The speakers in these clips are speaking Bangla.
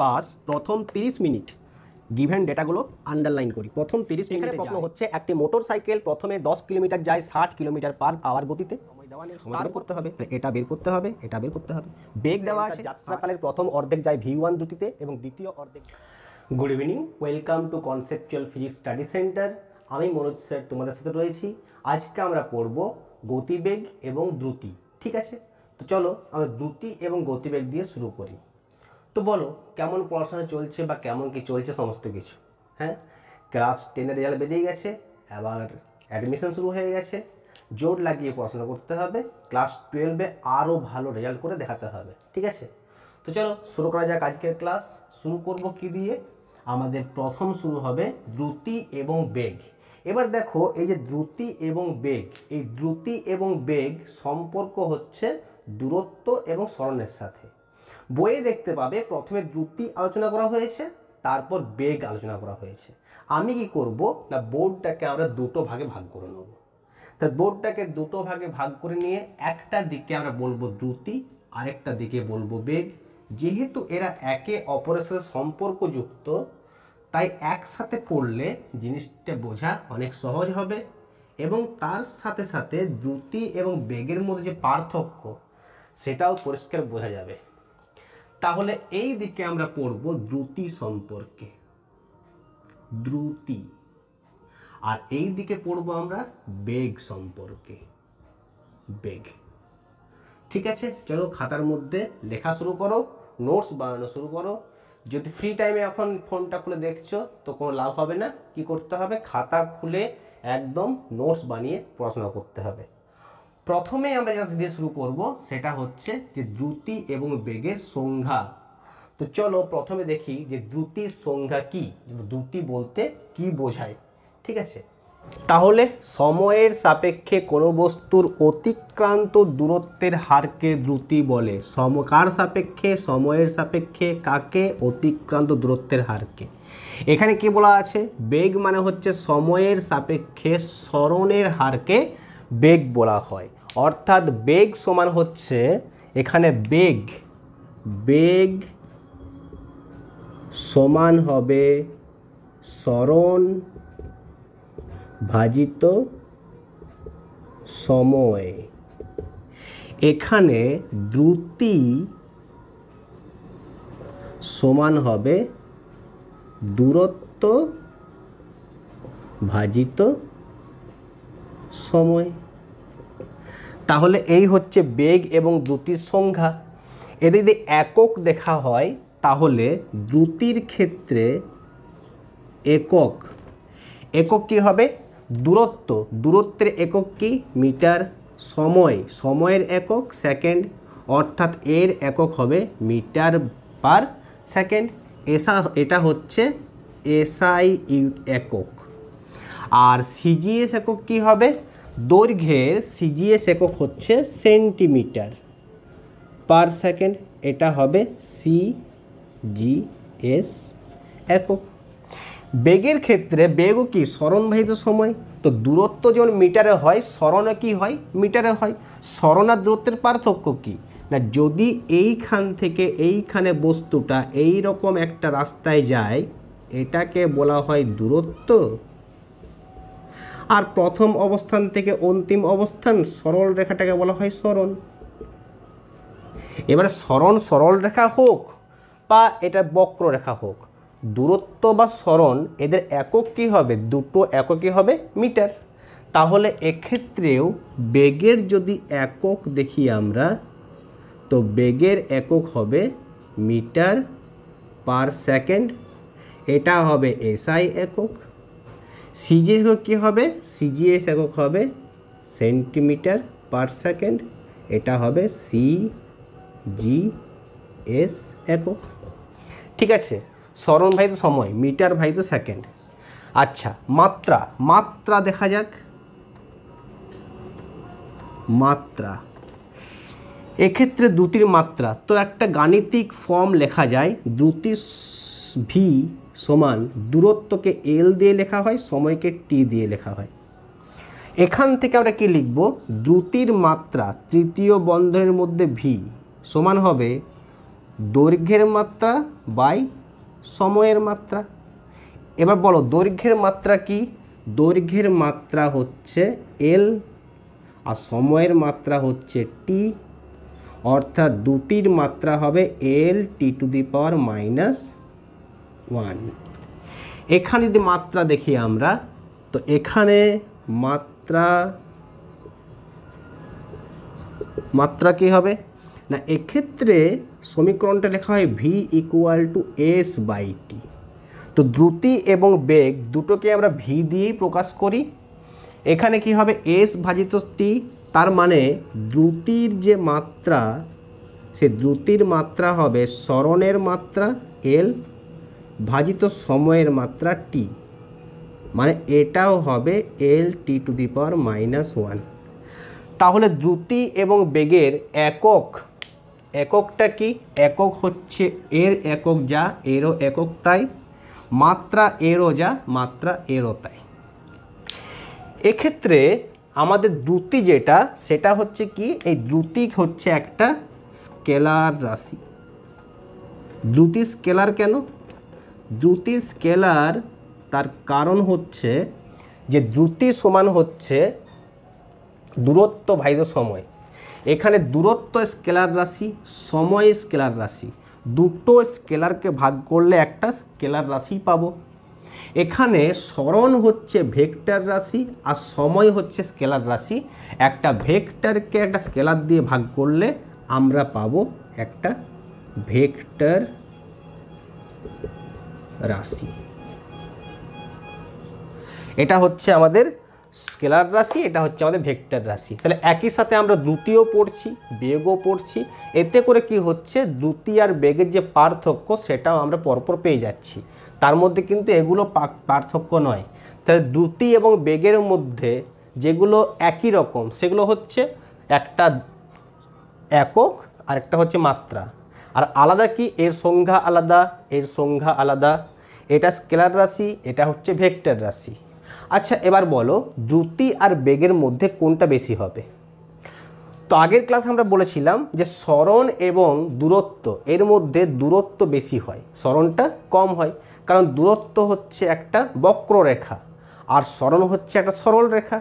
বাস প্রথম 30 মিনিট গিভেন ডেটাগুলো আন্ডারলাইন করি। প্রথম 30 মিনিটের প্রশ্ন হচ্ছে একটি মোটরসাইকেল প্রথমে 10 কিলোমিটার যায় 60 কিলোমিটার পার আওয়ার গতিতে। সময় দেওয়া নেই, সময় বের করতে হবে, এটা বের করতে হবে, এটা বের করতে হবে। বেগ দেওয়া আছে, যাত্রাকালের প্রথম অর্ধেক যায় v1 দ্রুতিতে এবং দ্বিতীয় অর্ধেক। Good evening, welcome to conceptual physics study centre. আমি মনোজ স্যার তোমাদের সাথে রয়েছি। আজকে আমরা পড়ব গতিবেগ এবং দ্রুতি, ঠিক আছে? তো চলো আমরা দ্রুতি এবং গতিবেগ দিয়ে শুরু করি। তো বলো কেমন পড়াশোনা চলছে বা কেমন কি চলছে সমস্ত কিছু। হ্যাঁ, ক্লাস 10-এর রেজাল্ট বেরিয়ে গেছে, আবার অ্যাডমিশন শুরু হয়ে গেছে। জোর লাগিয়ে পড়াশোনা করতে হবে, ক্লাস 12-এ আরও ভালো রেজাল্ট করে দেখাতে হবে, ঠিক আছে? তো চলো শুরু করা যাক আজকের ক্লাস। শুরু করব কি দিয়ে? আমাদের প্রথম শুরু হবে দ্রুতি এবং বেগ। এবার দেখো এই যে দ্রুতি এবং বেগ, এই দ্রুতি এবং বেগ সম্পর্ক হচ্ছে দূরত্ব এবং সরণের সাথে। বইয়ে দেখতে পাবে প্রথমে দ্রুতি আলোচনা করা হয়েছে, তারপর বেগ আলোচনা করা হয়েছে। আমি কি করব না, বোর্ডটাকে আমরা দুটো ভাগে ভাগ করে নেব। তা বোর্ডটাকে দুটো ভাগে ভাগ করে নিয়ে একটা দিকে আমরা বলবো দ্রুতি, আরেকটা দিকে বলবো বেগ। যেহেতু এরা একে অপরের সাথে সম্পর্কযুক্ত, তাই একসাথে পড়লে জিনিসটা বোঝা অনেক সহজ হবে এবং তার সাথে সাথে দ্রুতি এবং বেগের মধ্যে যে পার্থক্য সেটাও পরিষ্কার বোঝা যাবে। তাহলে এই দিকে আমরা পড়ব দ্রুতি সম্পর্কে, দ্রুতি, আর এই দিকে পড়ব আমরা বেগ সম্পর্কে, বেগ। ঠিক আছে, চলো খাতার মধ্যে লেখা শুরু করো, নোটস বানানো শুরু করো। যদি ফ্রি টাইমে এখন ফোনটা খুলে দেখছো তো কোনো লাভ হবে না, কি করতে হবে, খাতা খুলে একদম নোটস বানিয়ে পড়াশোনা করতে হবে। প্রথমে আমরা যেটা দিয়ে শুরু করব সেটা হচ্ছে যে দ্রুতি এবং বেগের সংজ্ঞা। তো চলো প্রথমে দেখি যে দ্রুতির সংজ্ঞা কি, দ্রুতি বলতে কি বোঝায়, ঠিক আছে? তাহলে সময়ের সাপেক্ষে কোনো বস্তুর অতিক্রান্ত দূরত্বের হারকে দ্রুতি বলে। কার সাপেক্ষে? সময়ের সাপেক্ষে। কাকে? অতিক্রান্ত দূরত্বের হারকে। এখানে কি বলা আছে? বেগ মানে হচ্ছে সময়ের সাপেক্ষে সরণের হারকে বেগ বলা হয়। অর্থাৎ বেগ সমান হচ্ছে এখানে বেগ, বেগ সমান হবে সরণ ভাজিত সময়। এখানে দ্রুতি সমান হবে দূরত্ব ভাজিত সময়। তাহলে এই হচ্ছে বেগ এবং দ্রুতির সংজ্ঞা। এদের যদি একক দেখা হয় তাহলে দ্রুতির ক্ষেত্রে একক, একক কি হবে? দূরত্ব, দূরত্বের একক কি? মিটার। সময়, সময়ের একক সেকেন্ড, অর্থাৎ এর একক হবে মিটার পার সেকেন্ড। এটা হচ্ছে এসআই একক। আর সিজিএস একক কি হবে? দৈর্ঘ্যের সিজিএস একক হচ্ছে সেন্টিমিটার পার সেকেন্ড, এটা হবে সিজিএস একক। বেগের ক্ষেত্রে বেগও কি? সরণবাহিত সময়। তো দূরত্ব যেমন মিটারে হয়, সরণও কি হয়? মিটারে হয়। সরণ আর দূরত্বের পার্থক্য কি না, যদি এইখান থেকে এইখানে বস্তুটা এই রকম একটা রাস্তায় যায়, এটাকে বলা হয় দূরত্ব। আর প্রথম অবস্থান থেকে অন্তিম অবস্থান সরল রেখাটাকে বলা হয় সরণ। এবারে সরণ সরল রেখা হোক বা এটা বক্ররেখা হোক, দূরত্ব বা সরণ এদের একক কী হবে? দুটো এককই হবে মিটার। তাহলে এক্ষেত্রেও বেগের যদি একক দেখি আমরা, তো বেগের একক হবে মিটার পার সেকেন্ড, এটা হবে এসআই একক। সিজিএস একক কী হবে? সিজিএস একক হবে সেন্টিমিটার পার সেকেন্ড, এটা হবে সিজিএস একক। ঠিক আছে, সরণ ভাজিত সময়, মিটার ভাজিত সেকেন্ড। আচ্ছা, মাত্রা, মাত্রা দেখা যাক। মাত্রা, এক্ষেত্রে দ্রুতির মাত্রা তো একটা গাণিতিক ফর্ম লেখা যায়। দ্রুতি ভি সমান দূরত্বকে এল দিয়ে লেখা হয়, সময়কে টি দিয়ে লেখা হয়। এখান থেকে আমরা কি লিখব? দ্রুতির মাত্রা তৃতীয় বন্ধনের মধ্যে ভি সমান হবে দৈর্ঘ্যের মাত্রা বাই সময়ের মাত্রা। এবার বলো দৈর্ঘ্যের মাত্রা কি? দৈর্ঘ্যের মাত্রা হচ্ছে এল আর সময়ের মাত্রা হচ্ছে টি, অর্থাৎ দুটির মাত্রা হবে এল টি টু দি পাওয়ার -1। এখানে যদি মাত্রা দেখি আমরা, তো এখানে মাত্রা কি হবে না, এক্ষেত্রে সমীকরণটা লেখা হয় V equal to S by T. তো দ্রুতি এবং বেগ দুটোকে আমরা ভি দিয়েই প্রকাশ করি। এখানে কি হবে এস ভাজিত টি, তার মানে দ্রুতির যে মাত্রা সে দ্রুতির মাত্রা হবে সরণের মাত্রা এল ভাজিত সময়ের মাত্রা টি, মানে এটাও হবে এল টি টু দি পাওয়ার -1। তাহলে দ্রুতি এবং বেগের এককটা কি? একক হচ্ছে এর একক যা এরও একক তাই, মাত্রা এরও যা মাত্রা এরও তাই। এক্ষেত্রে আমাদের দ্রুতি যেটা সেটা হচ্ছে কি, এই দ্রুতি হচ্ছে একটা স্কেলার রাশি। দ্রুতি স্কেলার কেন? দ্রুতি স্কেলার তার কারণ হচ্ছে যে দ্রুতি সমান হচ্ছে দূরত্ব ভাজিত সময়। এখানে দূরত্ব স্কেলার রাশি, সময় স্কেলার রাশি, দুটো স্কেলারকে ভাগ করলে একটা স্কেলার রাশি পাবো। এখানে সরণ হচ্ছে ভেক্টর রাশি আর সময় হচ্ছে স্কেলার রাশি। একটা ভেক্টরকে একটা স্কেলার দিয়ে ভাগ করলে আমরা পাবো একটা ভেক্টর রাশি। এটা হচ্ছে আমাদের স্কেলার রাশি, এটা হচ্ছে আমাদের ভেক্টর রাশি। তাহলে একই সাথে আমরা দ্রুতিও পড়ছি, বেগও পড়ছি। এতে করে কি হচ্ছে, দ্রুতি আর বেগের যে পার্থক্য সেটাও আমরা পরপর পেয়ে যাচ্ছি। তার মধ্যে কিন্তু এগুলো পার্থক্য নয়। তাহলে দ্রুতি এবং বেগের মধ্যে যেগুলো একই রকম সেগুলো হচ্ছে একটা একক আর একটা হচ্ছে মাত্রা। আর আলাদা কি, এর সংজ্ঞা আলাদা, এর সংজ্ঞা আলাদা। এটা স্কেলার রাশি, এটা হচ্ছে ভেক্টর রাশি। আচ্ছা এবার বলো দ্রুতি আর বেগের মধ্যে কোনটা বেশি হবে? তো আগের ক্লাস আমরা বলেছিলাম যে সরণ এবং দূরত্ব এর মধ্যে দূরত্ব বেশি হয়, সরণটা কম হয়। কারণ দূরত্ব হচ্ছে একটা বক্ররেখা আর সরণ হচ্ছে একটা সরল রেখা।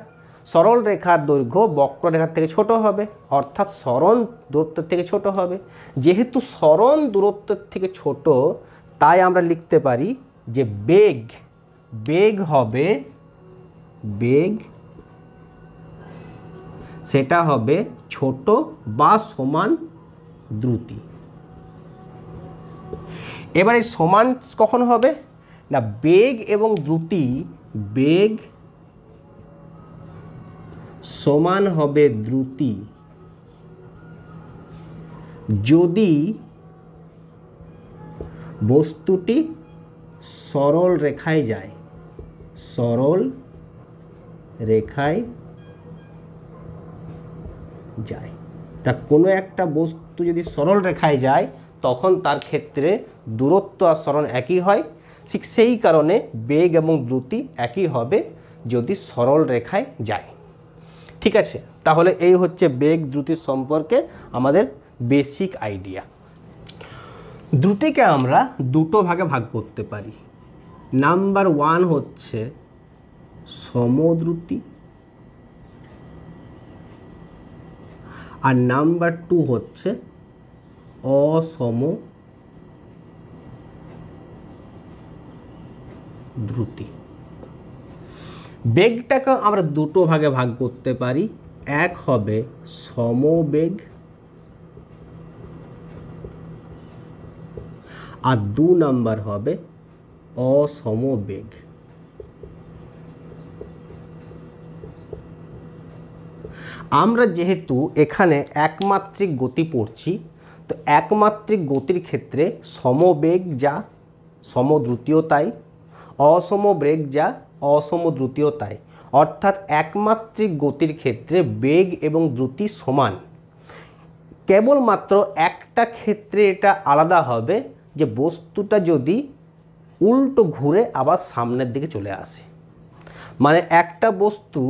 সরল রেখার দৈর্ঘ্য বক্ররেখার থেকে ছোট হবে, অর্থাৎ সরণ দূরত্বের থেকে ছোট হবে। যেহেতু সরণ দূরত্বের থেকে ছোট, তাই আমরা লিখতে পারি যে বেগ হবে সেটা হবে ছোট বা সমান দ্রুতি। এবারে সমান কখন হবে না, বেগ এবং দ্রুতি, বেগ সমান হবে দ্রুতি যদি বস্তুটি সরল রেখায় যায়। সরল রেখায় যায়, তা কোনো একটা বস্তু যদি সরল রেখায় যায় তখন তার ক্ষেত্রে দূরত্ব আর সরণ একই হয়। ঠিক সেই কারণে বেগ এবং দ্রুতি একই হবে যদি সরল রেখায় যায়। ঠিক আছে, তাহলে এই হচ্ছে বেগ দ্রুতি সম্পর্কে আমাদের বেসিক আইডিয়া। দ্রুতিকে আমরা দুটো ভাগে ভাগ করতে পারি। নাম্বার 1 হচ্ছে সমদ্রুতি আর নাম্বার 2 হচ্ছে অসমদ্রুতি। বেগটাকে আমরা দুটো ভাগে ভাগ করতে পারি। এক হবে সমবেগ আর 2 নাম্বার হবে অসমবেগ। আমরা যেহেতু এখানে একমাত্রিক গতি পড়ছি, তো একমাত্রিক গতির ক্ষেত্রে সমবেগ যা সমদ্রুতিও তাই, অসমবেগ যা অসমদ্রুতিও তাই। অর্থাৎ একমাত্রিক গতির ক্ষেত্রে বেগ এবং দ্রুতি সমান। কেবলমাত্র একটা ক্ষেত্রে এটা আলাদা হবে, যে বস্তুটা যদি উল্টো ঘুরে আবার সামনের দিকে চলে আসে। মানে একটা বস্তু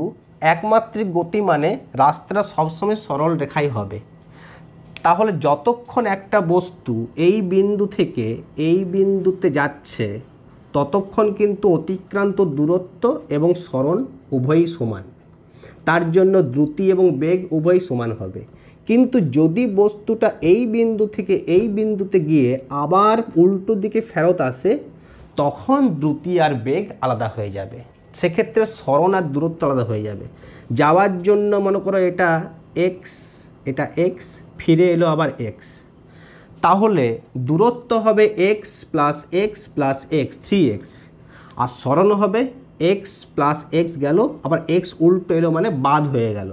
একমাত্রিক গতি মানে রাস্তাটা সবসময় সরল রেখাই হবে। তাহলে যতক্ষণ একটা বস্তু এই বিন্দু থেকে এই বিন্দুতে যাচ্ছে ততক্ষণ কিন্তু অতিক্রান্ত দূরত্ব এবং সরণ উভয়ই সমান, তার জন্য দ্রুতি এবং বেগ উভয়ই সমান হবে। কিন্তু যদি বস্তুটা এই বিন্দু থেকে এই বিন্দুতে গিয়ে আবার উল্টো দিকে ফেরত আসে তখন দ্রুতি আর বেগ আলাদা হয়ে যাবে, সেক্ষেত্রে সরণ আর দূরত্ব আলাদা হয়ে যাবে। যাওয়ার জন্য মনে করো এটা এক্স, এটা এক্স, ফিরে এলো আবার এক্স, তাহলে দূরত্ব হবে x plus x plus x, 3x, আর সরণ হবে এক্স প্লাস এক্স গেল আবার এক্স উল্টো এলো মানে বাদ হয়ে গেল,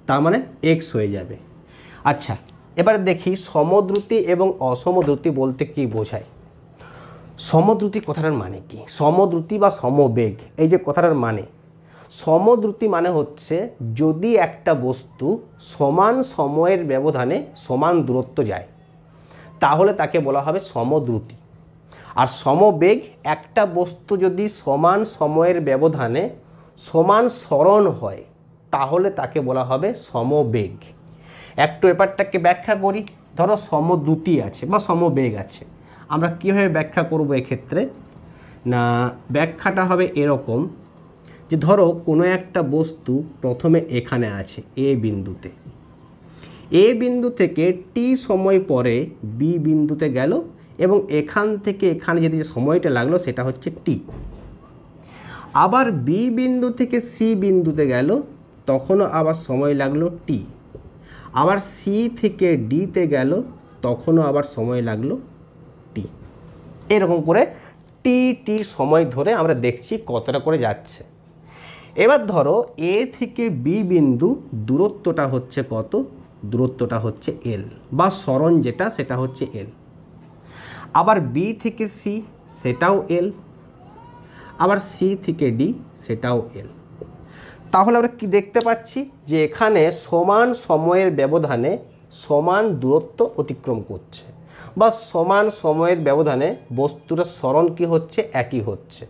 তার মানে এক্স হয়ে যাবে। আচ্ছা, এবারে দেখি সমদ্রুতি এবং অসমদ্রুতি বলতে কি বোঝায়। সমদ্রুতি কথাটার মানে কি, সমদ্রুতি বা সমবেগ এই যে কথাটার মানে, সমদ্রুতি মানে হচ্ছে যদি একটা বস্তু সমান সময়ের ব্যবধানে সমান দূরত্ব যায় তাহলে তাকে বলা হবে সমদ্রুতি। আর সমবেগ একটা বস্তু যদি সমান সময়ের ব্যবধানে সমান সরণ হয় তাহলে তাকে বলা হবে সমবেগ। একটু ব্যাপারটাকে ব্যাখ্যা করি। ধরো সমদ্রুতি আছে বা সমবেগ আছে, আমরা কীভাবে ব্যাখ্যা করব এক্ষেত্রে, না ব্যাখ্যাটা হবে এরকম যে ধরো কোনো একটা বস্তু প্রথমে এখানে আছে এ বিন্দুতে, এ বিন্দু থেকে টি সময় পরে বি বিন্দুতে গেল এবং এখান থেকে এখানে যেতে যে সময়টা লাগলো সেটা হচ্ছে টি। আবার বি বিন্দু থেকে সি বিন্দুতে গেল তখনও আবার সময় লাগলো টি। আবার সি থেকে ডিতে গেল তখনও আবার সময় লাগলো টি। এরকম করে টি সময় ধরে আমরা দেখছি কতটা করে যাচ্ছে। এবার ধরো এ থেকে বি বিন্দু দূরত্বটা হচ্ছে কত, দূরত্বটা হচ্ছে এল বা সরণ যেটা সেটা হচ্ছে এল। আবার বি থেকে সি সেটাও এল, আবার সি থেকে ডি সেটাও এল। তাহলে আমরা কি দেখতে পাচ্ছি যে এখানে সমান সময়ের ব্যবধানে সমান দূরত্ব অতিক্রম করছে বা সমান সময়ের ব্যবধানে বস্তুর সরণ কি হচ্ছে, একই হচ্ছে।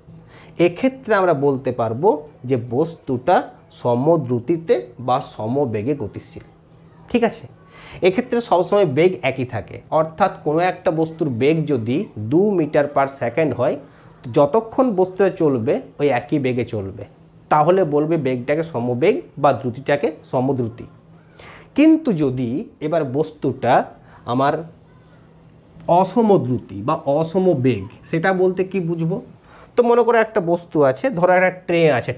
এক্ষেত্রে আমরা বলতে পারবো যে বস্তুটা সমদ্রুতিতে বা সমবেগে গতিশীল। ঠিক আছে, এক্ষেত্রে সবসময় বেগ একই থাকে, অর্থাৎ কোনো একটা বস্তুর বেগ যদি 2 মিটার পার সেকেন্ড হয় যতক্ষণ বস্তুটা চলবে ওই একই বেগে চলবে, তাহলে বলবে বেগটাকে সমবেগ বা দ্রুতিটাকে সমদ্রুতি। কিন্তু যদি এবার বস্তুটা আমার অসমদ্রুতি বা অসমবেগ, সেটা বলতে কি বুঝবো, তো মনে করো একটা বস্তু আছে, ধরো একটা ট্রেন আছে,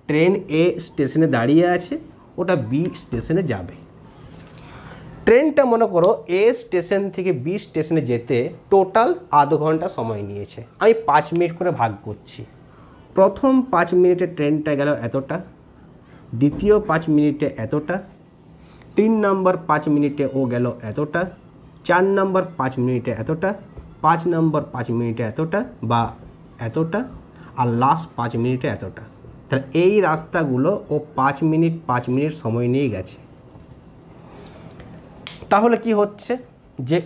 ট্রেন এ স্টেশনে দাঁড়িয়ে আছে, ওটা বি স্টেশনে যাবে। ট্রেনটা মনে করো এ স্টেশন থেকে বি স্টেশনে যেতে টোটাল আধ ঘন্টা সময় নিয়েছে। আমি 5 মিনিট করে ভাগ করছি। প্রথম 5 মিনিটে ট্রেনটা গেল এতটা, দ্বিতীয় 5 মিনিটে এতটা, 3 নম্বর 5 মিনিটে ও গেল এতটা, 4 নম্বর 5 মিনিটে এতটা, 5 নম্বর 5 মিনিটে এতটা বা এতটা, আর লাস্ট 5 মিনিটে এতটা। তাহলে এই রাস্তাগুলো ও 5 মিনিট সময় নিয়ে গেছে। তাহলে কি হচ্ছে যে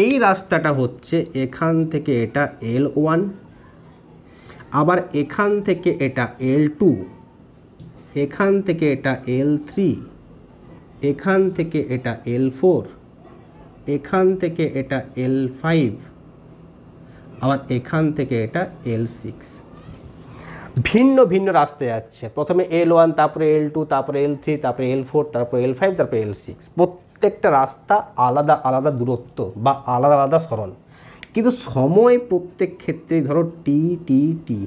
এই রাস্তাটা হচ্ছে এখান থেকে এটা L1, আবার এখান থেকে এটা L2, এখান থেকে এটা L3, এখান থেকে এটা L4, এখান থেকে এটা L5, আবার এখান থেকে এটা L6। ভিন্ন ভিন্ন রাস্তায় যাচ্ছে, প্রথমে L1, তারপরে L2, তারপরে L3, তারপরে L4, তারপরে L5, তারপরে L6। প্রত্যেকটা রাস্তা আলাদা আলাদা দূরত্ব বা আলাদা আলাদা সরণ, কিন্তু সময় প্রত্যেক ক্ষেত্রেই ধরো টি,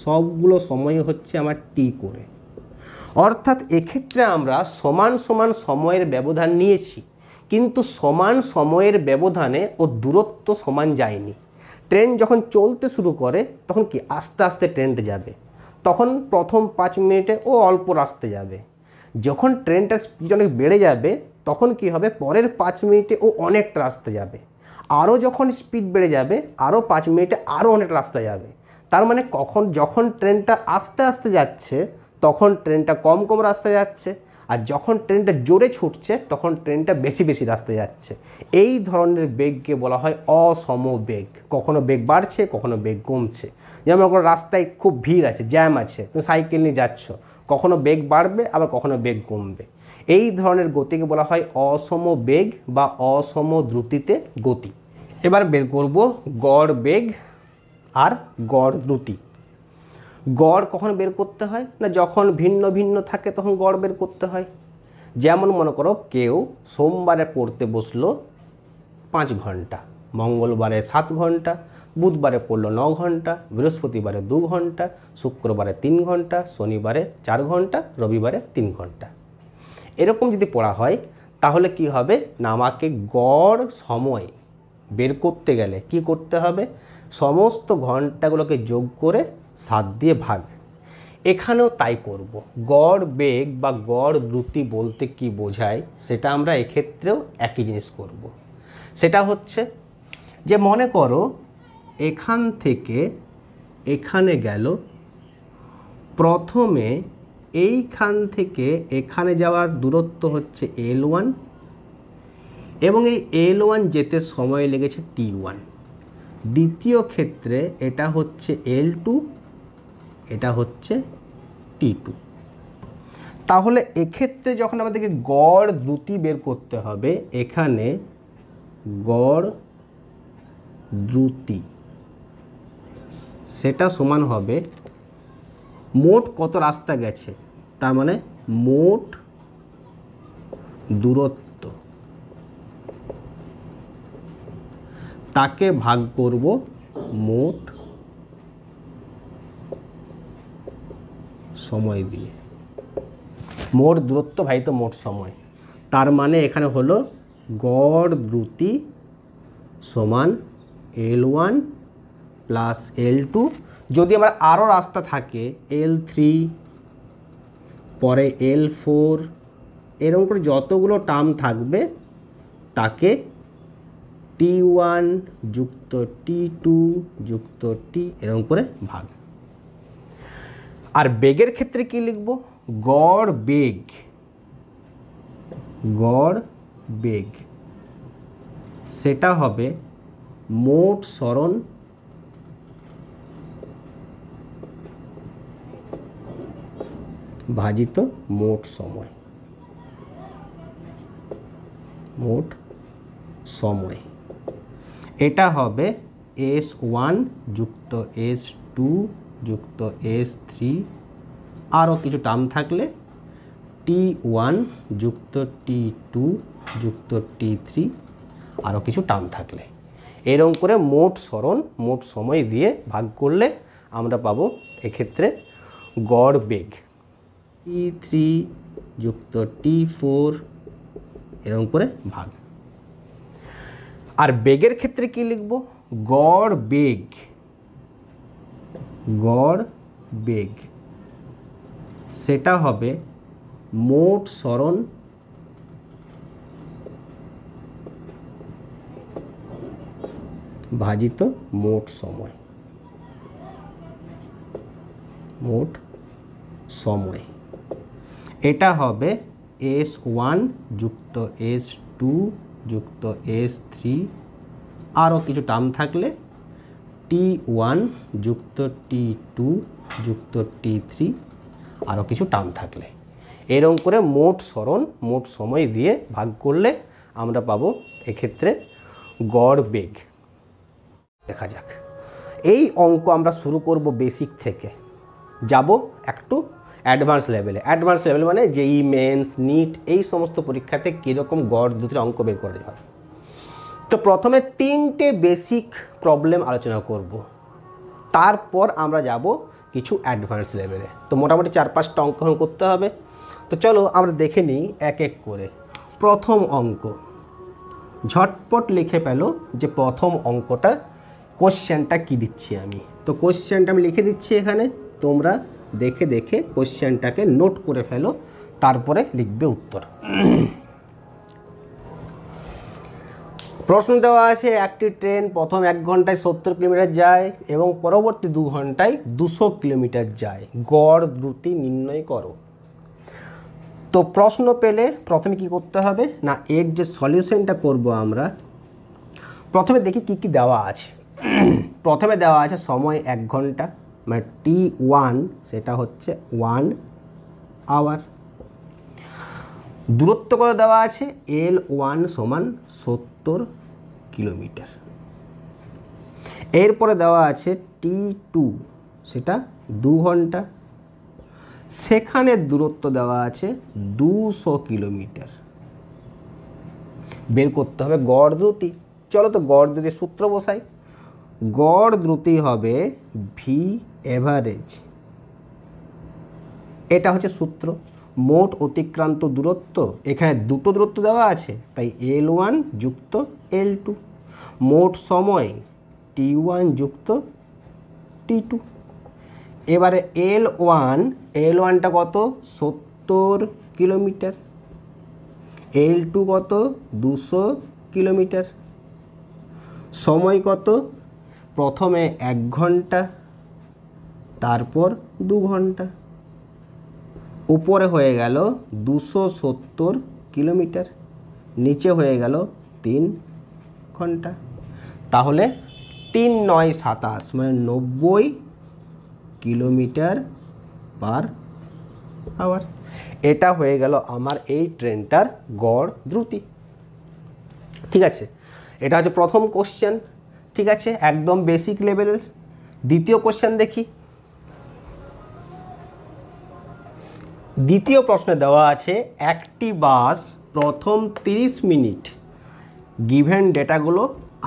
সবগুলো সময় হচ্ছে আমার টি করে। অর্থাৎ এক্ষেত্রে আমরা সমান সমান সময়ের ব্যবধান নিয়েছি, কিন্তু সমান সময়ের ব্যবধানে ও দূরত্ব সমান যায়নি। ট্রেন যখন চলতে শুরু করে তখন কি আস্তে আস্তে ট্রেনটা যাবে, তখন প্রথম 5 মিনিটে ও অল্প রাস্তা যাবে। যখন ট্রেনটার স্পিড অনেক বেড়ে যাবে তখন কি হবে, পরের 5 মিনিটে ও অনেকটা রাস্তা যাবে। আরও যখন স্পিড বেড়ে যাবে আরও 5 মিনিটে আরও অনেক রাস্তা যাবে। তার মানে যখন ট্রেনটা আস্তে আস্তে যাচ্ছে তখন ট্রেনটা কম কম রাস্তা যাচ্ছে, আর যখন ট্রেনটা জোরে ছুটছে তখন ট্রেনটা বেশি বেশি রাস্তা যাচ্ছে। এই ধরনের বেগকে বলা হয় অসমবেগ। কখনো বেগ বাড়ছে, কখনো বেগ কমছে। যেমন কোনো রাস্তায় খুব ভিড় আছে, জ্যাম আছে, তুমি সাইকেল নিয়ে যাচ্ছ, কখনো বেগ বাড়বে আবার কখনো বেগ কমবে। এই ধরনের গতিকে বলা হয় অসম বেগ বা অসম দ্রুতিতে গতি। এবার বের করব গড় বেগ আর গড় দ্রুতি। গড় কখন বের করতে হয় না, যখন ভিন্ন ভিন্ন থাকে তখন গড় বের করতে হয়। যেমন মনে করো কেউ সোমবারে পড়তে বসলো 5 ঘন্টা, মঙ্গলবারে 7 ঘন্টা, বুধবারে পড়লো 9 ঘন্টা, বৃহস্পতিবারে 2 ঘন্টা, শুক্রবারে 3 ঘন্টা, শনিবারে 4 ঘন্টা, রবিবারে 3 ঘন্টা। এরকম যদি পড়া হয় তাহলে কি হবে না, আমাকে গড় সময় বের করতে গেলে কি করতে হবে, সমস্ত ঘন্টাগুলোকে যোগ করে 7 দিয়ে ভাগ। এখানেও তাই করব। গড় বেগ বা গড় দ্রুতি বলতে কি বোঝায় সেটা আমরা এক্ষেত্রেও একই জিনিস করব। সেটা হচ্ছে যে মনে করো এখান থেকে এখানে গেল, প্রথমে এইখান থেকে এখানে যাওয়ার দূরত্ব হচ্ছে L1 এবং এই L1 যেতে সময় লেগেছে T1। দ্বিতীয় ক্ষেত্রে এটা হচ্ছে L2, এটা হচ্ছে T2। তাহলে এক্ষেত্রে যখন আমাদেরকে গড় দ্রুতি বের করতে হবে, এখানে গড় দ্রুতি সেটা সমান হবে মোট কত রাস্তা গেছে, তার মানে মোট দূরত্ব, তাকে ভাগ করব মোট সময় দিয়ে। মোট দূরত্ব ভাজিত মোট সময়, তার মানে এখানে হলো গড় দ্রুতি সমান L1 প্লাস L2। যদি আমার আরও রাস্তা থাকে L3, পরে L4, এরকম করে যতগুলো টার্ম থাকবে তাকে T1 যুক্ত T2 যুক্ত T এরকম করে ভাগ। আর বেগের ক্ষেত্রে কি লিখব, গড় বেগ, গড় বেগ সেটা হবে মোট সরণ ভাজিত মোট সময়, মোট সময়। এটা হবে S1 যুক্ত S2 যুক্ত S3, আরও কিছু টার্ম থাকলে T1 যুক্ত T2 যুক্ত T3, আরও কিছু টার্ম থাকলে, এরকম করে মোট সরণ মোট সময় দিয়ে ভাগ করলে আমরা পাবো এক্ষেত্রে গড় বেগ। T3 যুক্ত T4 এরকম করে ভাগ। আর বেগের ক্ষেত্রে কি লিখব, গড় বেগ, গড় বেগ সেটা হবে মোট সরণ ভাজিত মোট সময়, মোট সময়। এটা হবে S1 যুক্ত S2 যুক্ত S3, আরও কিছু টার্ম থাকলে T1 যুক্ত T2 যুক্ত T3, আরও কিছু টার্ম থাকলে, এরকম করে মোট সরণ মোট সময় দিয়ে ভাগ করলে আমরা পাবো এক্ষেত্রে গড় বেগ। দেখা যাক, এই অঙ্ক আমরা শুরু করব বেসিক থেকে, যাব একটু অ্যাডভান্স লেভেলে। অ্যাডভান্স লেভেল মানে JEE মেন্স, নিট, এই সমস্ত পরীক্ষাতে কীরকম গড় দ্রুতির অঙ্ক বের করে হয়। তো প্রথমে 3টে বেসিক প্রবলেম আলোচনা করব, তারপর আমরা যাব কিছু অ্যাডভান্স লেভেলে। তো মোটামুটি 4-5টা অঙ্ক করতে হবে। তো চলো আমরা দেখে নিই এক এক করে। প্রথম অঙ্ক, ঝটপট লিখে পেলো যে প্রথম অঙ্কটা কোশ্চেনটা কি দিচ্ছি আমি। তো কোশ্চেনটা আমি লিখে দিচ্ছি এখানে, তোমরা দেখে দেখে কোশ্চেনটাকে নোট করে ফেলো, তারপরে লিখবে উত্তর। প্রশ্ন দেওয়া আছে, একটি ট্রেন প্রথম 1 ঘন্টায় 70 কিলোমিটার যায় এবং পরবর্তী 2 ঘন্টায় 200 কিলোমিটার যায়, গড় দ্রুতি নির্ণয় করো। তো প্রশ্ন পেলে প্রথমে কি করতে হবে না, এর যে সলিউশনটা করব আমরা, প্রথমে দেখি কি কি দেওয়া আছে। প্রথমে দেওয়া আছে সময় 1 ঘন্টা, মানে T1 সেটা হচ্ছে 1 আওয়ার। দূরত্ব কত দেওয়া আছে, L1 সমান 70 কিলোমিটার। এরপরে দেওয়া আছে T2, সেটা 2 ঘন্টা। সেখানে দূরত্ব দেওয়া আছে 200 কিলোমিটার। বের করতে হবে গড় দ্রুতি। চলো তো গড় দ্রুতির সূত্র বসাই। গড় দ্রুতি হবে ভি এভারেজ, এটা হচ্ছে সূত্র। মোট অতিক্রান্ত দূরত্ব, এখানে দুটো দূরত্ব দেওয়া আছে তাই L1 যুক্ত L2। মোট সময় T1 যুক্ত T2। এবারে L1টা কত, 70 কিলোমিটার। L2 কত, 200 কিলোমিটার। সময় কত, প্রথমে 1 ঘন্টা, তারপর 2 ঘন্টা। উপরে হয়ে গেল 270 কিলোমিটার, নিচে হয়ে গেল 3 ঘন্টা। তাহলে 3 9 27 মানে 90 কিলোমিটার পার আওয়ার। এটা হয়ে গেল আমার এই ট্রেনটার গড় দ্রুতি। ঠিক আছে, এটা হচ্ছে প্রথম কোশ্চেন। ঠিক আছে, একদম বেসিক লেভেলের। দ্বিতীয় কোশ্চেন দেখি। দ্বিতীয় প্রশ্নে দেওয়া আছে একটি বাস প্রথম 30 মিনিট, গিভেন ডেটাগুলো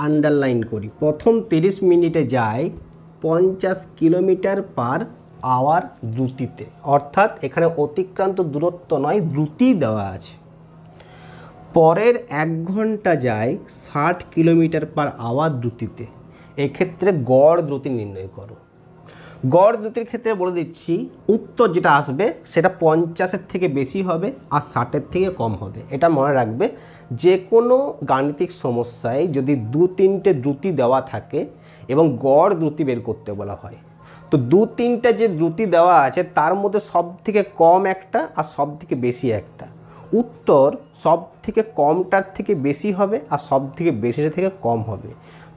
আন্ডারলাইন করি। প্রথম 30 মিনিটে যায় 50 কিলোমিটার পার আওয়ার দ্রুতিতে, অর্থাৎ এখানে অতিক্রান্ত দূরত্ব নয়, দ্রুতি দেওয়া আছে। পরের 1 ঘন্টা যায় 60 কিলোমিটার পার আওয়ার দ্রুতিতে। এক্ষেত্রে গড় দ্রুতি নির্ণয় করো। গড় দ্রুতির ক্ষেত্রে বলে দিচ্ছি, উত্তর যেটা আসবে সেটা 50-এর থেকে বেশি হবে আর 60-এর থেকে কম হবে। এটা মনে রাখবে, যে কোনো গাণিতিক সমস্যায় যদি 2-3টে দ্রুতি দেওয়া থাকে এবং গড় দ্রুতি বের করতে বলা হয়, তো 2-3টা যে দ্রুতি দেওয়া আছে তার মধ্যে সব থেকে কম একটা আর সব থেকে বেশি একটা। উত্তর সব থেকে কমটার থেকে বেশি হবে আর সব থেকে বেশিটা থেকে কম হবে।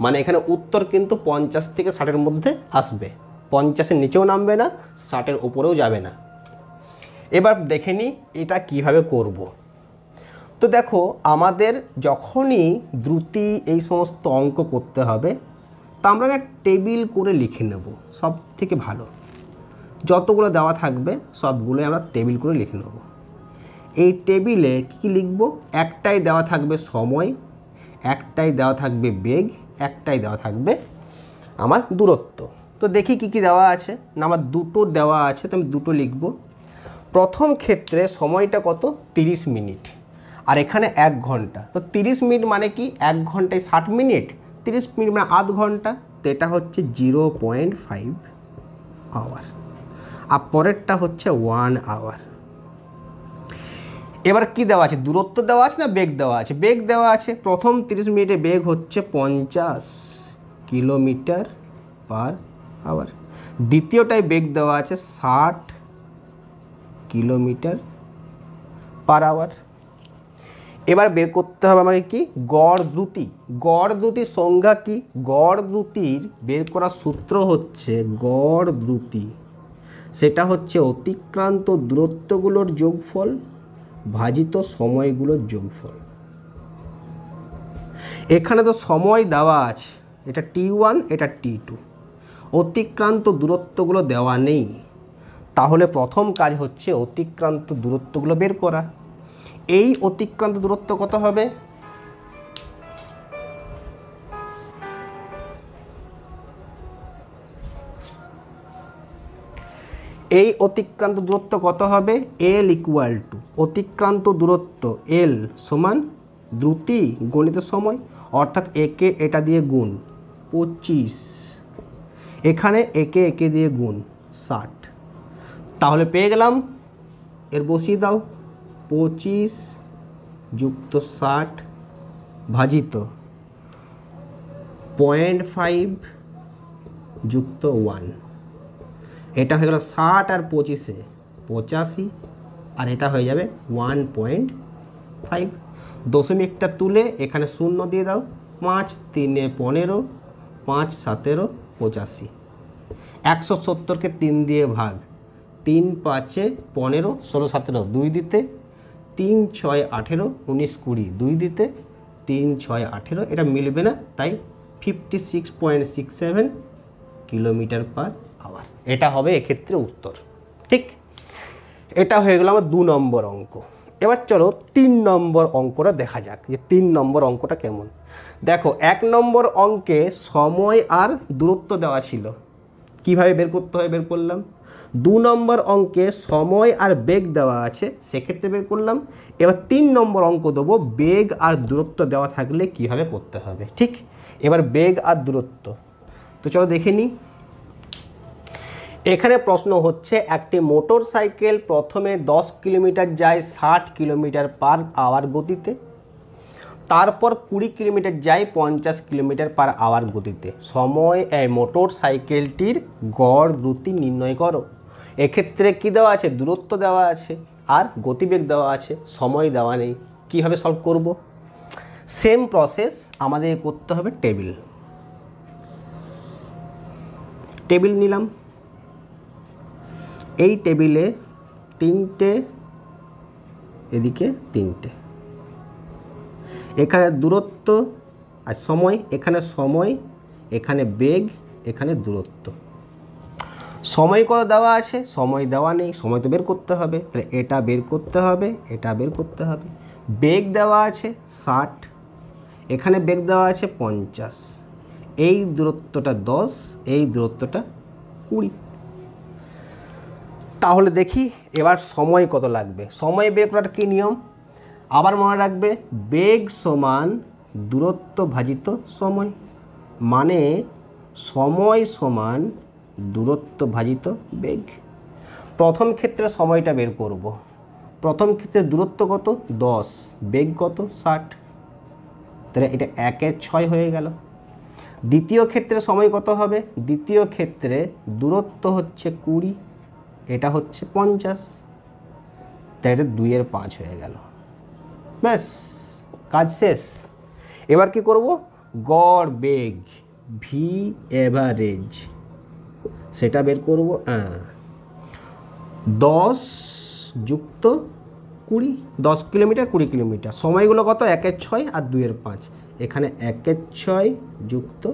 মানে এখানে উত্তর কিন্তু 50 থেকে 60-এর মধ্যে আসবে, 50-এর নিচেও নামবে না, 60-এর উপরেও যাবে না। এবার দেখে নিই এটা কিভাবে করব। তো দেখো, আমাদের যখনই দ্রুতি এই সমস্ত অঙ্ক করতে হবে তা আমরা একটা টেবিল করে লিখে নেব, সব থেকে ভালো। যতগুলো দেওয়া থাকবে সবগুলোই আমরা টেবিল করে লিখে নেব। এই টেবিলে কী লিখব, একটাই দেওয়া থাকবে সময়, একটাই দেওয়া থাকবে বেগ, একটাই দেওয়া থাকবে আমার দূরত্ব। তো দেখি কি কি দেওয়া আছে না, আমার দুটো দেওয়া আছে, তো আমি দুটো লিখব। প্রথম ক্ষেত্রে সময়টা কত, 30 মিনিট, আর এখানে 1 ঘন্টা। তো 30 মিনিট মানে কি, 1 ঘন্টায় 60 মিনিট, 30 মিনিট মানে আধ ঘন্টা। তো এটা হচ্ছে 0.5 আওয়ার, আর পরেরটা হচ্ছে 1 আওয়ার। এবার কি দেওয়া আছে, দূরত্ব দেওয়া আছে না বেগ দেওয়া আছে? বেগ দেওয়া আছে। প্রথম 30 মিনিটে বেগ হচ্ছে 50 কিলোমিটার পার আওয়ার। দ্বিতীয়টায় বেগ দেওয়া আছে 60 কিলোমিটার পার আওয়ার। এবার বের করতে হবে আমাকে কি, গড় দ্রুতি। গড় দ্রুতির সংজ্ঞা কি, গড় দ্রুতির বের করার সূত্র হচ্ছে গড় দ্রুতি, সেটা হচ্ছে অতিক্রান্ত দূরত্বগুলোর যোগফল ভাজিত সময়গুলোর যোগফল। এখানে তো সময় দেওয়া আছে, এটা T1, এটা T2, অতিক্রান্ত দূরত্বগুলো দেওয়া নেই। তাহলে প্রথম কাজ হচ্ছে অতিক্রান্ত দূরত্বগুলো বের করা। এই অতিক্রান্ত দূরত্ব কত হবে, এই অতিক্রান্ত দূরত্ব কত হবে, L ইকুয়াল টু অতিক্রান্ত দূরত্ব L সমান দ্রুতি গণিত সময়, অর্থাৎ একে এটা দিয়ে গুণ 25, এখানে একে দিয়ে গুণ 60। তাহলে পেয়ে গেলাম, এর বসিয়ে দাও 25 যুক্ত 60 ভাজিত 0.5 যুক্ত 1। এটা হয়ে গেল 60 আর 25-এ 85, আর এটা হয়ে যাবে 1.5। দশমিকটা তুলে এখানে 0 দিয়ে দাও, 5 3 15, 5 7 85। 170কে 3 দিয়ে ভাগ, 3 5 15, 16 17, 2 দিতে 3 6 18 19 20 2 দিতে 3 6 18 এটা মিলবে না, তাই 56.67 কিলোমিটার পার আওয়ার এটা হবে এক্ষেত্রে উত্তর। ঠিক, এটা হয়ে গেল আমার 2 নম্বর অঙ্ক। এবার চলো 3 নম্বর অঙ্কটা দেখা যাক যে 3 নম্বর অঙ্কটা কেমন। দেখো 1 নম্বর অঙ্কে সময় আর দূরত্ব দেওয়া ছিল, কিভাবে বের করতে হয় বের করলাম। 2 নম্বর অঙ্কে সময় আর বেগ দেওয়া আছে, সেক্ষেত্রে বের করলাম। এবার 3 নম্বর অঙ্ক দেবো, বেগ আর দূরত্ব দেওয়া থাকলে কিভাবে করতে হবে। ঠিক, এবার বেগ আর দূরত্ব তো চলো দেখে নিই। এখানে প্রশ্ন হচ্ছে একটি মোটর সাইকেল প্রথমে 10 কিলোমিটার যায় 60 কিলোমিটার পার আওয়ার গতিতে, তারপর 20 কিলোমিটার যায় 50 কিলোমিটার পার আওয়ার গতিতে। সময় মোটর সাইকেলটির গড় দ্রুতি নির্ণয় করো। এক্ষেত্রে কি দেওয়া আছে, দূরত্ব দেওয়া আছে আর গতিবেগ দেওয়া আছে, সময় দেওয়া নেই। কীভাবে সলভ করব? সেম প্রসেস আমাদের করতে হবে। টেবিল নিলাম, এই টেবিলে 3টে, এদিকে 3টে, এখানে দূরত্ব আর সময়, এখানে সময়, এখানে বেগ, এখানে দূরত্ব। সময় কত দেওয়া আছে, সময় দেওয়া নেই, সময় তো বের করতে হবে, তাহলে এটা বের করতে হবে, এটা বের করতে হবে। বেগ দেওয়া আছে 60, এখানে বেগ দেওয়া আছে 50, এই দূরত্বটা 10, এই দূরত্বটা 20। তাহলে দেখি এবার সময় কত লাগবে। সময় বের করার কী নিয়ম আবার মনে রাখবে, বেগ সমান দূরত্ব ভাজিত সময়, মানে সময় সমান দূরত্ব ভাজিত বেগ। প্রথম ক্ষেত্রে সময়টা বের করব। প্রথম ক্ষেত্রে দূরত্ব কত 10, বেগ কত 60, তাহলে এটা 1/6 হয়ে গেল। দ্বিতীয় ক্ষেত্রে সময় কত হবে, দ্বিতীয় ক্ষেত্রে দূরত্ব হচ্ছে 20, এটা হচ্ছে 50, তাই এটা 2/5 হয়ে গেল। ব্যাস, কাজ শেষ। এবার কি করব, গড় বেগ ভি এভারেজ সেটা বের করব। 10 যুক্ত 20, 10 কিলোমিটার 20 কিলোমিটার, সময়গুলো কত 1/6 আর 2/5, এখানে 1/6 যুক্ত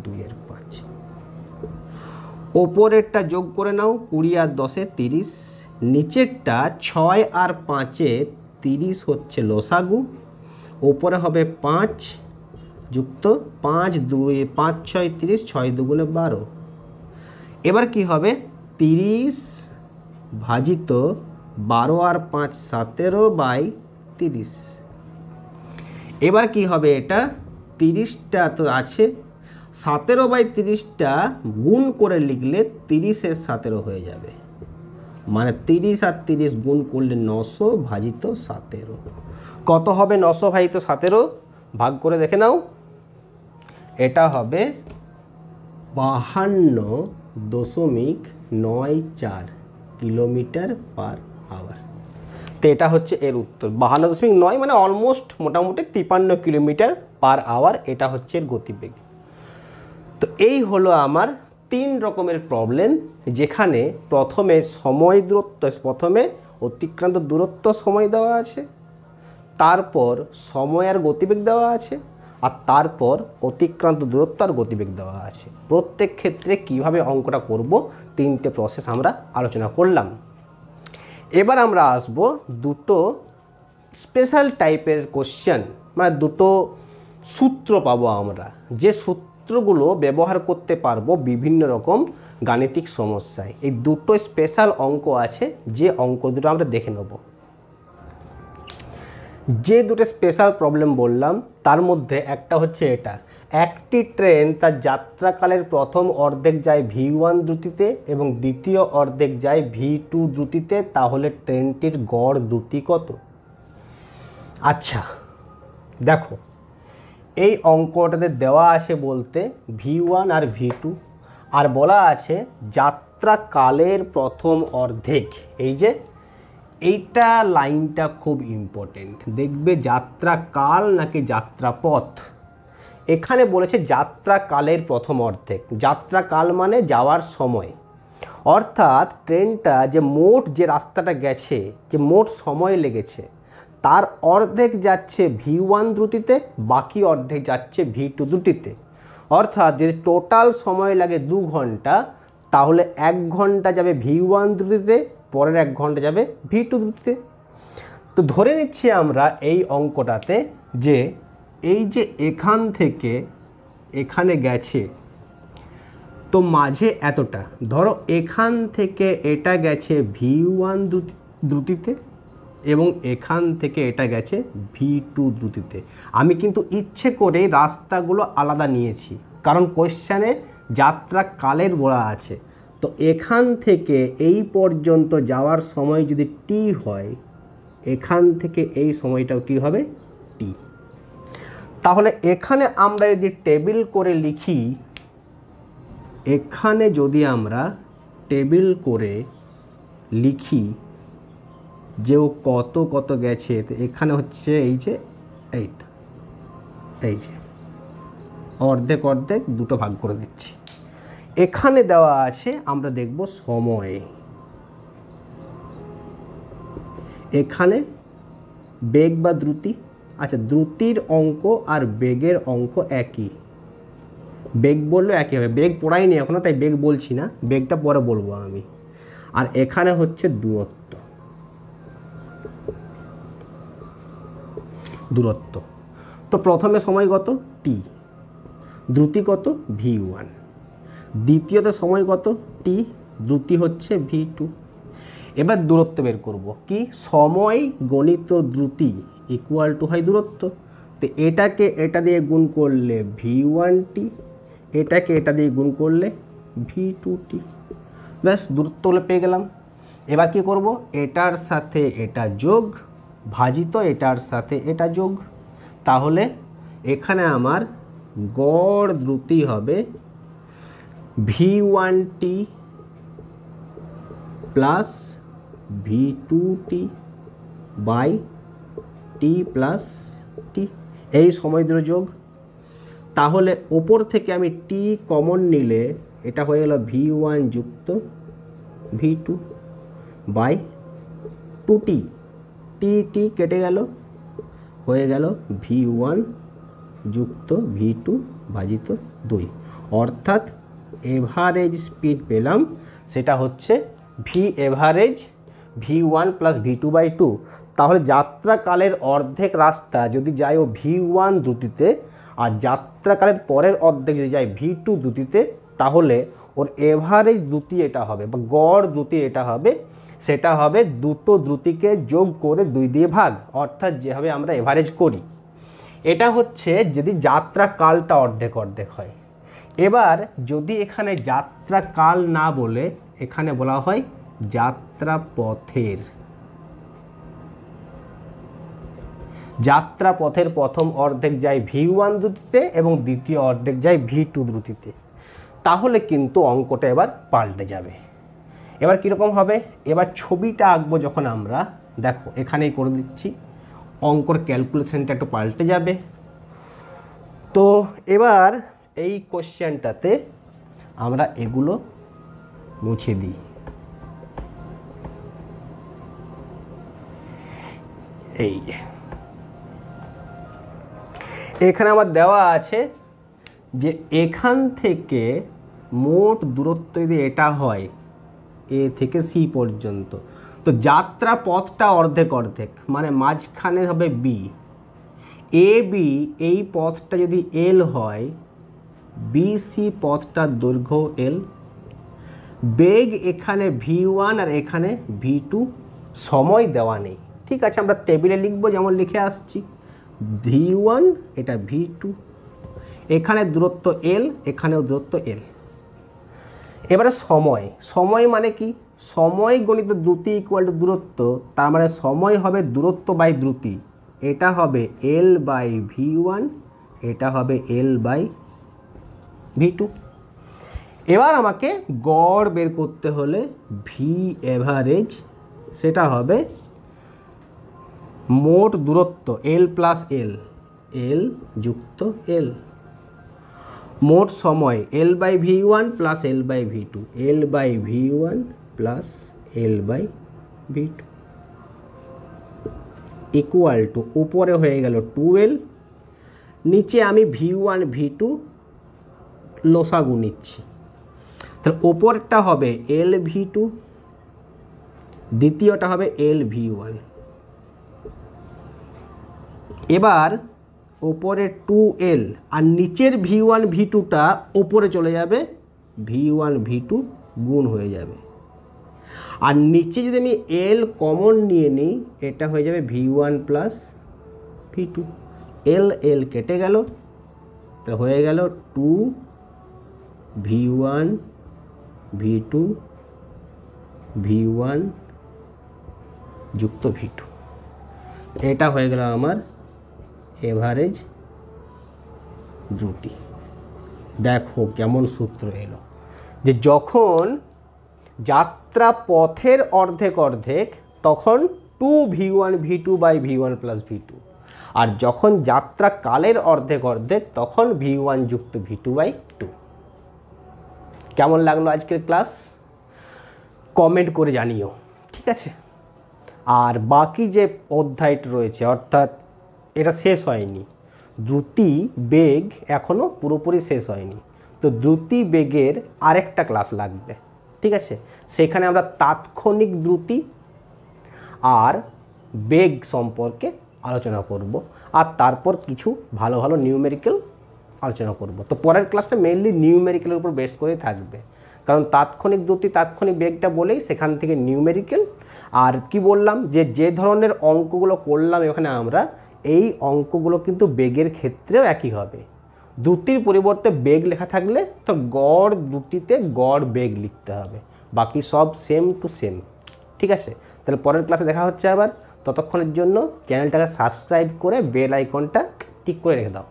2/5। ওপরেরটা যোগ করে নাও, 20 আর 10 30, নিচেরটা 6 আর 5 30 হচ্ছে লসাগু, ওপরে হবে 5 যুক্ত 5 2 5 6 30, 6 2 12। এবার কি হবে, 30 ভাজিত 12 আর 5 17/30। এবার কি হবে, এটা 30টা তো আছে, 17/30টা গুণ করে লিখলে 30-এর 17 হয়ে যাবে, মানে 30 আর 30 গুণ করলে 900 ভাজিত 17। কত হবে 900 ভাজিত 17? ভাগ করে দেখে নাও, এটা হবে 52.94 কিলোমিটার পার আওয়ার। তো এটা হচ্ছে এর উত্তর। 52.9 মানে অলমোস্ট মোটামুটি 53 কিলোমিটার পার আওয়ার, এটা হচ্ছে এর গতিবেগ। তো এই হলো আমার 3 রকমের প্রবলেম, যেখানে প্রথমে সময় দূরত্ব, প্রথমে অতিক্রান্ত দূরত্ব সময় দেওয়া আছে, তারপর সময় আর গতিবেগ দেওয়া আছে, আর তারপর অতিক্রান্ত দূরত্ব আর গতিবেগ দেওয়া আছে। প্রত্যেক ক্ষেত্রে কিভাবে অঙ্কটা করব 3টে প্রসেস আমরা আলোচনা করলাম। এবার আমরা আসব দুটো স্পেশাল টাইপের কোশ্চেন, মানে দুটো সূত্র পাবো আমরা, যে সূত্রগুলো ব্যবহার করতে পারবো বিভিন্ন রকম গাণিতিক সমস্যায়। এই দুটো স্পেশাল অঙ্ক আছে, যে অঙ্ক দুটো আমরা দেখে নেব। যে দুটো স্পেশাল প্রবলেম বললাম তার মধ্যে একটা হচ্ছে এটা, একটি ট্রেন তার যাত্রাকালের প্রথম অর্ধেক যায় v1 দ্রুতিতে এবং দ্বিতীয় অর্ধেক যায় v2 দ্রুতিতে, তাহলে ট্রেনটির গড় দ্রুতি কত? আচ্ছা দেখো, এই অঙ্কটাতে দেওয়া আছে বলতে v1 আর v2, আর বলা আছে যাত্রাকালের প্রথম অর্ধেক। এই যে এইটা লাইনটা খুব ইম্পর্টেন্ট, দেখবে যাত্রাকাল নাকি যাত্রাপথ। এখানে বলেছে যাত্রাকালের প্রথম অর্ধেক, যাত্রাকাল মানে যাওয়ার সময়, অর্থাৎ ট্রেনটা যে মোট যে রাস্তাটা গেছে, যে মোট সময় লেগেছে তার অর্ধেক যাচ্ছে V1 দ্রুতিতে, বাকি অর্ধেক যাচ্ছে V2 দ্রুতিতে। অর্থাৎ যদি টোটাল সময় লাগে 2 ঘন্টা, তাহলে 1 ঘন্টা যাবে V1 দ্রুতিতে, পরের 1 ঘন্টা যাবে V2 দ্রুতিতে। তো ধরে নিচ্ছি আমরা এই অঙ্কটাতে যে এই যে এখান থেকে এখানে গেছে, তো মাঝে এতটা, ধরো এখান থেকে এটা গেছে V1 দ্রুতিতে এবং এখান থেকে এটা গেছে V2 দ্রুতিতে। আমি কিন্তু ইচ্ছে করে রাস্তাগুলো আলাদা নিয়েছি, কারণ কোশ্চেনে যাত্রা কালের বলা আছে। তো এখান থেকে এই পর্যন্ত যাওয়ার সময় যদি t হয়, এখান থেকে এই সময়টাও কি হবে t। তাহলে এখানে আমরা যদি টেবিল করে লিখি, এখানে যদি আমরা টেবিল করে লিখি যে ও কত কত গেছে, তো এখানে হচ্ছে এই যে এইটা, এই যে অর্ধেক অর্ধেক দুটো ভাগ করে দিচ্ছি। এখানে দেওয়া আছে, আমরা দেখব সময়। এখানে বেগ বা দ্রুতি, আচ্ছা দ্রুতির অঙ্ক আর বেগের অঙ্ক একই। বেগ বললেও একই হবে, বেগ পড়াইনি এখনও তাই বেগ বলছি না, বেগটা পরে বলবো আমি। আর এখানে হচ্ছে দূরত্ব, দূরত্ব। তো প্রথমে সময় কত t, দ্রুতি কত V1, দ্বিতীয়তে সময় কত t, দ্রুতি হচ্ছে V2। এবার দূরত্ব বের করব, কি সময় গণিত দ্রুতি ইকুয়াল টু হয় দূরত্ব। তো এটাকে এটা দিয়ে গুণ করলে V1t, এটাকে এটা দিয়ে গুণ করলে V2t, ব্যাস দূরত্ব বলে পেয়ে গেলাম। এবার কি করব, এটার সাথে এটা যোগ ভাজিত এটার সাথে এটা যোগ, তাহলে এখানে আমার গড় দ্রুতি হবে V1t plus V2t by t plus t, এই সময় ধরে যোগ। তাহলে ওপর থেকে আমি t কমন নিলে এটা হয়ে গেল V1 যুক্ত V2 বাই 2t, t কেটে গেল, হয়ে গেল V1 যুক্ত V2 ভাজিত 2। অর্থাৎ এভারেজ স্পিড পেলাম, সেটা হচ্ছে V average V1 plus V2 by 2। তাহলে যাত্রাকালের অর্ধেক রাস্তা যদি যায় ও V1 দ্রুতিতে, আর যাত্রাকালের পরের অর্ধেক যদি যায় V2 দ্রুতিতে, তাহলে ওর এভারেজ দ্রুতি এটা হবে বা গড় দ্রুতি এটা হবে, সেটা হবে দুটো দ্রুতিকে যোগ করে 2 দিয়ে ভাগ, অর্থাৎ যেভাবে আমরা এভারেজ করি। এটা হচ্ছে যদি যাত্রাকালটা অর্ধেক অর্ধেক হয়। এবার যদি এখানে যাত্রাকাল না বলে এখানে বলা হয় যাত্রাপথের, যাত্রাপথের প্রথম অর্ধেক যায় V1 দ্রুতিতে এবং দ্বিতীয় অর্ধেক যায় V2 দ্রুতিতে, তাহলে কিন্তু অঙ্কটা এবার পাল্টে যাবে। এবার কীরকম হবে, এবার ছবিটা আঁকবো যখন আমরা, দেখো এখানেই করে দিচ্ছি, অঙ্কর ক্যালকুলেশনটা একটু পাল্টে যাবে। তো এবার এই কোশ্চেনটাতে আমরা এগুলো মুছে দিই। এই এখানে আমার দেওয়া আছে যে এখান থেকে মোট দূরত্ব যদি এটা হয় এ থেকে সি পর্যন্ত, তো যাত্রা পথটা অর্ধেক অর্ধেক, মানে মাঝখানে হবে বি, এ বি এই পথটা যদি এল হয়, বিসি পথটার দৈর্ঘ্য এল, বেগ এখানে V1 আর এখানে V2, সময় দেওয়া নেই। ঠিক আছে, আমরা টেবিলে লিখবো যেমন লিখে আসছি, V1 এটা V2, এখানে দূরত্ব এল, এখানেও দূরত্ব এল। এবারে সময়, সময় মানে কি, সময় গণিত দ্রুতি ইকুয়াল টু দূরত্ব, তার মানে সময় হবে দূরত্ব বাই দ্রুতি, এটা হবে এল বাই V1, এটা হবে এল বাই V2। এবার আমাকে গড় বের করতে হলে ভি এভারেজ, সেটা হবে মোট দূরত্ব এল প্লাস এল, এল যুক্ত এল, মোট সময় L by V1 plus L by V2, L by V1 plus L by V2। Equal to উপরে হয়ে গেল 2L, নিচে আমি V1 V2 লসাগু নিচ্ছি, তাহলে ওপরটা হবে LV2, দ্বিতীয়টা হবে LV1। এবার ওপরে 2L আর নিচের V1 V2টা ওপরে চলে যাবে, V1 V2 গুণ হয়ে যাবে। আর নিচে যদি আমি L কমন নিয়ে নিই, এটা হয়ে যাবে V1 প্লাস V2, L কেটে গেল, তাহলে হয়ে গেল 2 V1 V2 V1 যুক্ত V2, এটা হয়ে গেল আমার এভারেজ দ্রুতি। দেখো কেমন সূত্র এলো, যে যখন যাত্রা পথের অর্ধেক অর্ধেক তখন 2V1 V2 by V1 plus V2, আর যখন যাত্রা কালের অর্ধেক অর্ধেক তখন V1 যুক্ত V2 বাই 2। কেমন লাগলো আজকের ক্লাস কমেন্ট করে জানিও, ঠিক আছে? আর বাকি যে অধ্যায়টা রয়েছে, অর্থাৎ এটা শেষ হয়নি, দ্রুতি বেগ এখনও পুরোপুরি শেষ হয়নি, তো দ্রুতি বেগের আরেকটা ক্লাস লাগবে, ঠিক আছে? সেখানে আমরা তাৎক্ষণিক দ্রুতি আর বেগ সম্পর্কে আলোচনা করব, আর তারপর কিছু ভালো ভালো নিউমেরিক্যাল আলোচনা করব। তো পরের ক্লাসটা মেইনলি নিউমেরিক্যালের উপর বেস করে থাকবে, কারণ তাৎক্ষণিক দ্রুতি তাৎক্ষণিক বেগটা বলেই সেখান থেকে নিউমেরিক্যাল। আর কি বললাম, যে ধরনের অঙ্কগুলো করলাম এখানে আমরা, এই অঙ্কগুলো কিন্তু বেগের ক্ষেত্রেও একই হবে। দ্রুতির পরিবর্তে বেগ লেখা থাকলে তো গড় দ্রুতিতে গড় বেগ লিখতে হবে, বাকি সব সেম টু সেম, ঠিক আছে? তাহলে পরের ক্লাসে দেখা হচ্ছে আবার, ততক্ষণের জন্য চ্যানেলটাকে সাবস্ক্রাইব করে বেল আইকনটা টিক করে রেখে দাও।